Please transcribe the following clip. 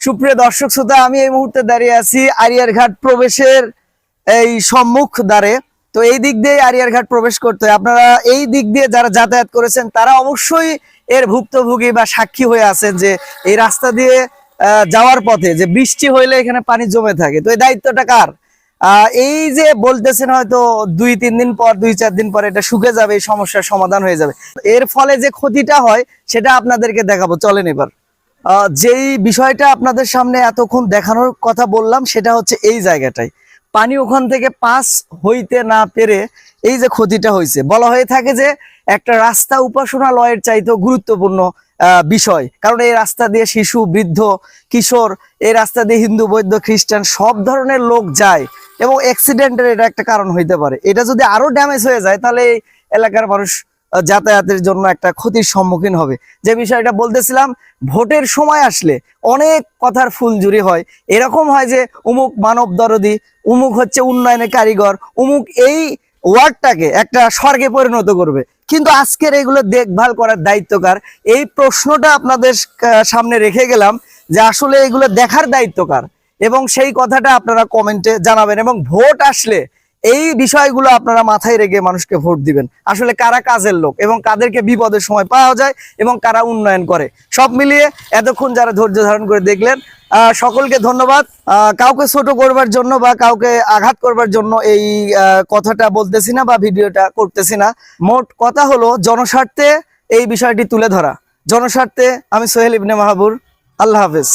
সুপ্রিয় দর্শক শ্রোতা, আমি এই মুহূর্তে দাঁড়িয়ে আছি আরিয়ারঘাট প্রবেশের এই সম্মুখ দ্বারে। তো এই দিক দিয়ে আরিয়ারঘাট প্রবেশ করতে হয়। আপনারা এই দিক দিয়ে যারা যাতায়াত করেছেন তারা অবশ্যই এর ভুক্তভোগী বা সাক্ষী হয়ে আছেন যে এই রাস্তা দিয়ে যাওয়ার পথে যে বৃষ্টি হইলে এখানে পানি জমে থাকে। তো এই দায়িত্বটা কার? এই যে বলতেছেন হয়তো 2-3 দিন পর 2-4 দিন পর এটা শুকে যাবে, এই সমস্যার সমাধান হয়ে যাবে। এর ফলে যে ক্ষতিটা হয় সেটা আপনাদেরকে দেখাবো, চলেন এবার। যেই বিষয়টা আপনাদের সামনে এতক্ষণ দেখানোর কথা বললাম সেটা হচ্ছে এই জায়গাটাই পানি ওখান থেকে পাস হইতে না পেরে এই যে ক্ষতিটা হয়েছে। বলা হয়ে থাকে যে একটা রাস্তা উপাসনালয়ের চাইতেও গুরুত্বপূর্ণ বিষয়, কারণ এই রাস্তা দিয়ে শিশু, বৃদ্ধ, কিশোর, এই রাস্তা দিয়ে হিন্দু, বৌদ্ধ, খ্রিস্টান সব ধরনের লোক যায় এবং অ্যাক্সিডেন্টের এটা একটা কারণ হইতে পারে। এটা যদি আরো ড্যামেজ হয়ে যায় তাহলে এই এলাকার মানুষ যাতায়াতের জন্য একটা ক্ষতির সম্মুখীন হবে। যে বিষয়টা বলতেছিলাম, ভোটের সময় আসলে অনেক কথার ফুলঝুরি হয়। এরকম হয় যে উমুক মানব দরদি, উমুক হচ্ছে উন্নয়নের কারিগর, উমুক এই ওয়ার্ডটাকে একটা স্বর্গে পরিণত করবে। কিন্তু আজকের এগুলো দেখভাল করার দায়িত্ব কার? এই প্রশ্নটা আপনাদের সামনে রেখে গেলাম যে আসলে এগুলো দেখার দায়িত্ব কার, এবং সেই কথাটা আপনারা কমেন্টে জানাবেন। এবং ভোট আসলে এই বিষয়গুলো আপনারা মাথায় রেখে মানুষকে ভোট দিবেন। আসলে কারা কাজের লোক এবং কাদেরকে বিপদের সময় পাওয়া যায় এবং কারা উন্নয়ন করে, সব মিলিয়ে এতক্ষণ যারা ধৈর্য ধারণ করে দেখলেন সকলকে ধন্যবাদ। কাউকে ছোট করবার জন্য বা কাউকে আঘাত করবার জন্য এই কথাটা বলতেছি না বা ভিডিওটা করতেছি না। মোট কথা হলো জনস্বার্থে এই বিষয়টি তুলে ধরা। জনস্বার্থে আমি সোহেল ইবনে মাহবুর। আল্লাহ হাফেজ।